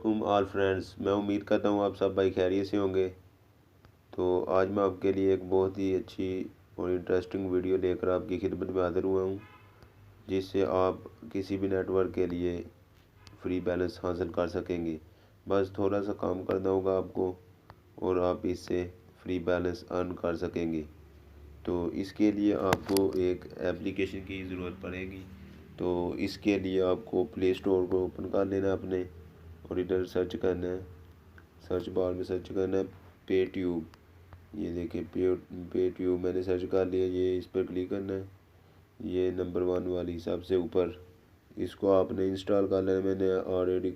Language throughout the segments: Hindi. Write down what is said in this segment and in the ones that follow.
वालेकुम ऑल फ्रेंड्स। मैं उम्मीद करता हूँ आप सब भाई खैरियत से होंगे। तो आज मैं आपके लिए एक बहुत ही अच्छी और इंटरेस्टिंग वीडियो लेकर आपकी खिदमत में हाज़िर हुआ हूँ, जिससे आप किसी भी नेटवर्क के लिए फ्री बैलेंस हासिल कर सकेंगे। बस थोड़ा सा काम करना होगा आपको और आप इससे फ्री बैलेंस अर्न कर सकेंगे। तो इसके लिए आपको एक एप्लीकेशन की ज़रूरत पड़ेगी। तो इसके लिए आपको प्ले स्टोर को ओपन कर लेना अपने और इधर सर्च करना है, सर्च बार में सर्च करना है पे ट्यूब। ये देखिए पे ट्यूब मैंने सर्च कर लिया। ये इस पर क्लिक करना है, ये नंबर 1 वाली सबसे ऊपर। इसको आपने इंस्टॉल कर लेना। मैंने ऑलरेडी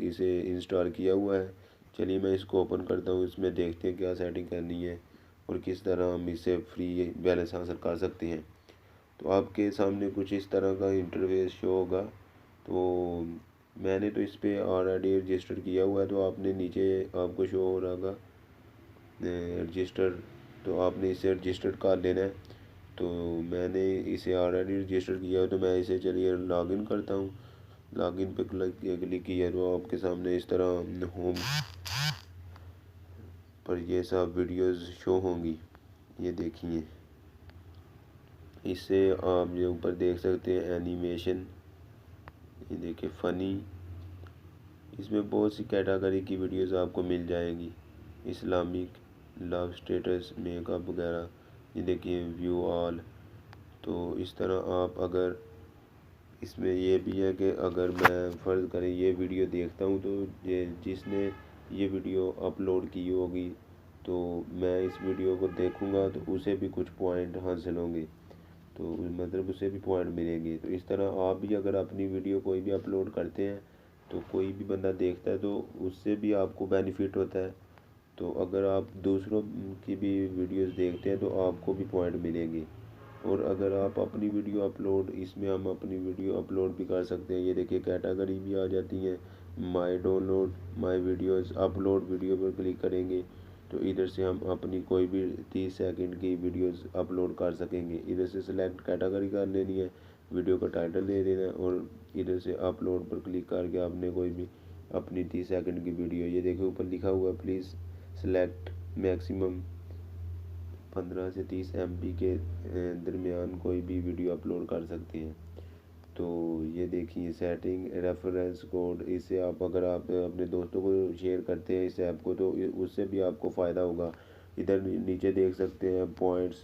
इसे इंस्टॉल किया हुआ है। चलिए मैं इसको ओपन करता हूँ। इसमें देखते हैं क्या सेटिंग करनी है और किस तरह हम इससे फ्री बैलेंस हासिल कर सकते हैं। तो आपके सामने कुछ इस तरह का इंटरफेस शो होगा। तो मैंने तो इस पर ऑलरेडी रजिस्टर किया हुआ है। तो आपने नीचे आपको शो हो रहा होगा रजिस्टर, तो आपने इसे रजिस्टर कर लेना है। तो मैंने इसे ऑलरेडी रजिस्टर किया है, तो मैं इसे चलिए लॉगिन करता हूँ। लॉगिन पे क्लिक किया तो आपके सामने इस तरह होम पर ये सब वीडियोस शो होंगी। ये देखिए, इससे आप ये ऊपर देख सकते हैं एनिमेशन, ये देखिए फ़नी। इसमें बहुत सी कैटेगरी की वीडियोस आपको मिल जाएंगी, इस्लामिक, लव स्टेटस, मेकअप वगैरह। ये देखिए व्यू ऑल। तो इस तरह आप अगर इसमें ये भी है कि अगर मैं फ़र्ज़ करें ये वीडियो देखता हूँ, तो ये जिसने ये वीडियो अपलोड की होगी, तो मैं इस वीडियो को देखूँगा तो उसे भी कुछ पॉइंट हासिल होंगे, तो मतलब उसे भी पॉइंट मिलेंगे। तो इस तरह आप भी अगर अपनी वीडियो कोई भी अपलोड करते हैं तो कोई भी बंदा देखता है तो उससे भी आपको बेनिफिट होता है। तो अगर आप दूसरों की भी वीडियोस देखते हैं तो आपको भी पॉइंट मिलेंगे। और अगर आप अपनी वीडियो अपलोड, इसमें हम अपनी वीडियो अपलोड भी कर सकते हैं। ये देखिए कैटेगरी भी आ जाती है, my download, my videos, upload video पर क्लिक करेंगे तो इधर से हम अपनी कोई भी 30 सेकंड की वीडियोस अपलोड कर सकेंगे। इधर से सिलेक्ट कैटेगरी कर लेनी है, वीडियो का टाइटल दे देना है और इधर से अपलोड पर क्लिक करके आपने कोई भी अपनी 30 सेकंड की वीडियो, ये देखिए ऊपर लिखा हुआ है प्लीज़ सेलेक्ट मैक्सिमम 15 से 30 MB के दरमियान कोई भी वीडियो अपलोड कर सकते हैं। तो ये देखिए सेटिंग, रेफरेंस कोड, इससे आप अगर आप अपने दोस्तों को शेयर करते हैं इस ऐप को तो उससे भी आपको फ़ायदा होगा। इधर नीचे देख सकते हैं पॉइंट्स,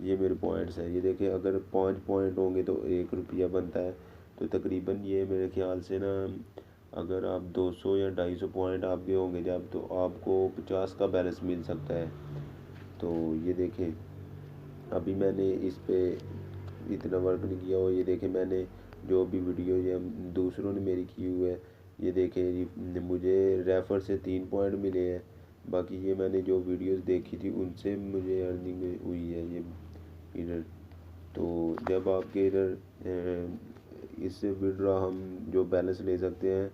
ये मेरे पॉइंट्स हैं। ये देखिए अगर 5 पॉइंट होंगे तो 1 रुपया बनता है। तो तकरीबन ये मेरे ख्याल से ना, अगर आप 200 या 250 पॉइंट आपके होंगे जब, तो आपको 50 का बैलेंस मिल सकता है। तो ये देखें अभी मैंने इस पे इतना वर्क नहीं किया। और ये देखें मैंने जो भी वीडियो ये दूसरों ने मेरी की हुई है, ये देखें मुझे रेफर से 3 पॉइंट मिले हैं। बाकी ये मैंने जो वीडियोस देखी थी उनसे मुझे अर्निंग हुई है ये इधर। तो जब आपके इधर इससे विड्रॉ हम जो बैलेंस ले सकते हैं,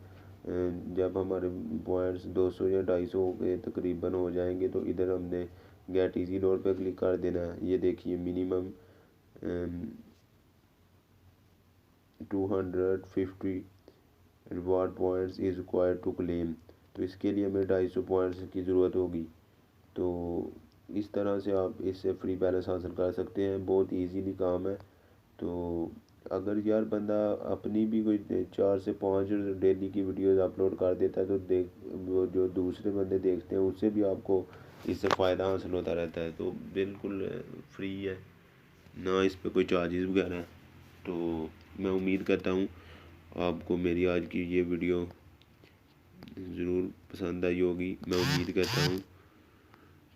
जब हमारे पॉइंट्स 200 या 250 के तकरीबन हो जाएंगे तो इधर हमने गेट इजी लोड पर क्लिक कर देना है। ये देखिए minimum 250 reward points is required to claim. तो इसके लिए हमें 250 पॉइंट्स की ज़रूरत होगी। तो इस तरह से आप इससे फ्री बैलेंस हासिल कर सकते हैं, बहुत इजीली काम है। तो अगर यार बंदा अपनी भी कोई 4 से 5 डेली की वीडियोस अपलोड कर देता है तो वो जो दूसरे बंदे देखते हैं उससे भी आपको इससे फ़ायदा हासिल होता रहता है। तो बिल्कुल फ्री है, ना इस पर कोई चार्जेस वगैरह है। तो मैं उम्मीद करता हूँ आपको मेरी आज की ये वीडियो ज़रूर पसंद आई होगी। मैं उम्मीद करता हूँ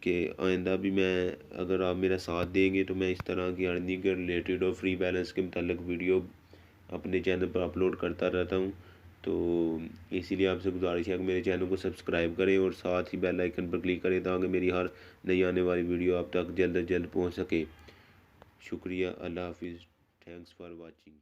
कि आइंदा भी मैं, अगर आप मेरा साथ देंगे तो मैं इस तरह की अर्निंग के रिलेटेड और फ्री बैलेंस के मतलब वीडियो अपने चैनल पर अपलोड करता रहता हूँ। तो इसीलिए आपसे गुजारिश है कि मेरे चैनल को सब्सक्राइब करें और साथ ही बेल आइकन पर क्लिक करें ताकि मेरी हर नई आने वाली वीडियो आप तक जल्द से जल्द पहुँच सके। शुक्रिया, अल्लाह हाफिज़, थैंक्स फॉर वाचिंग।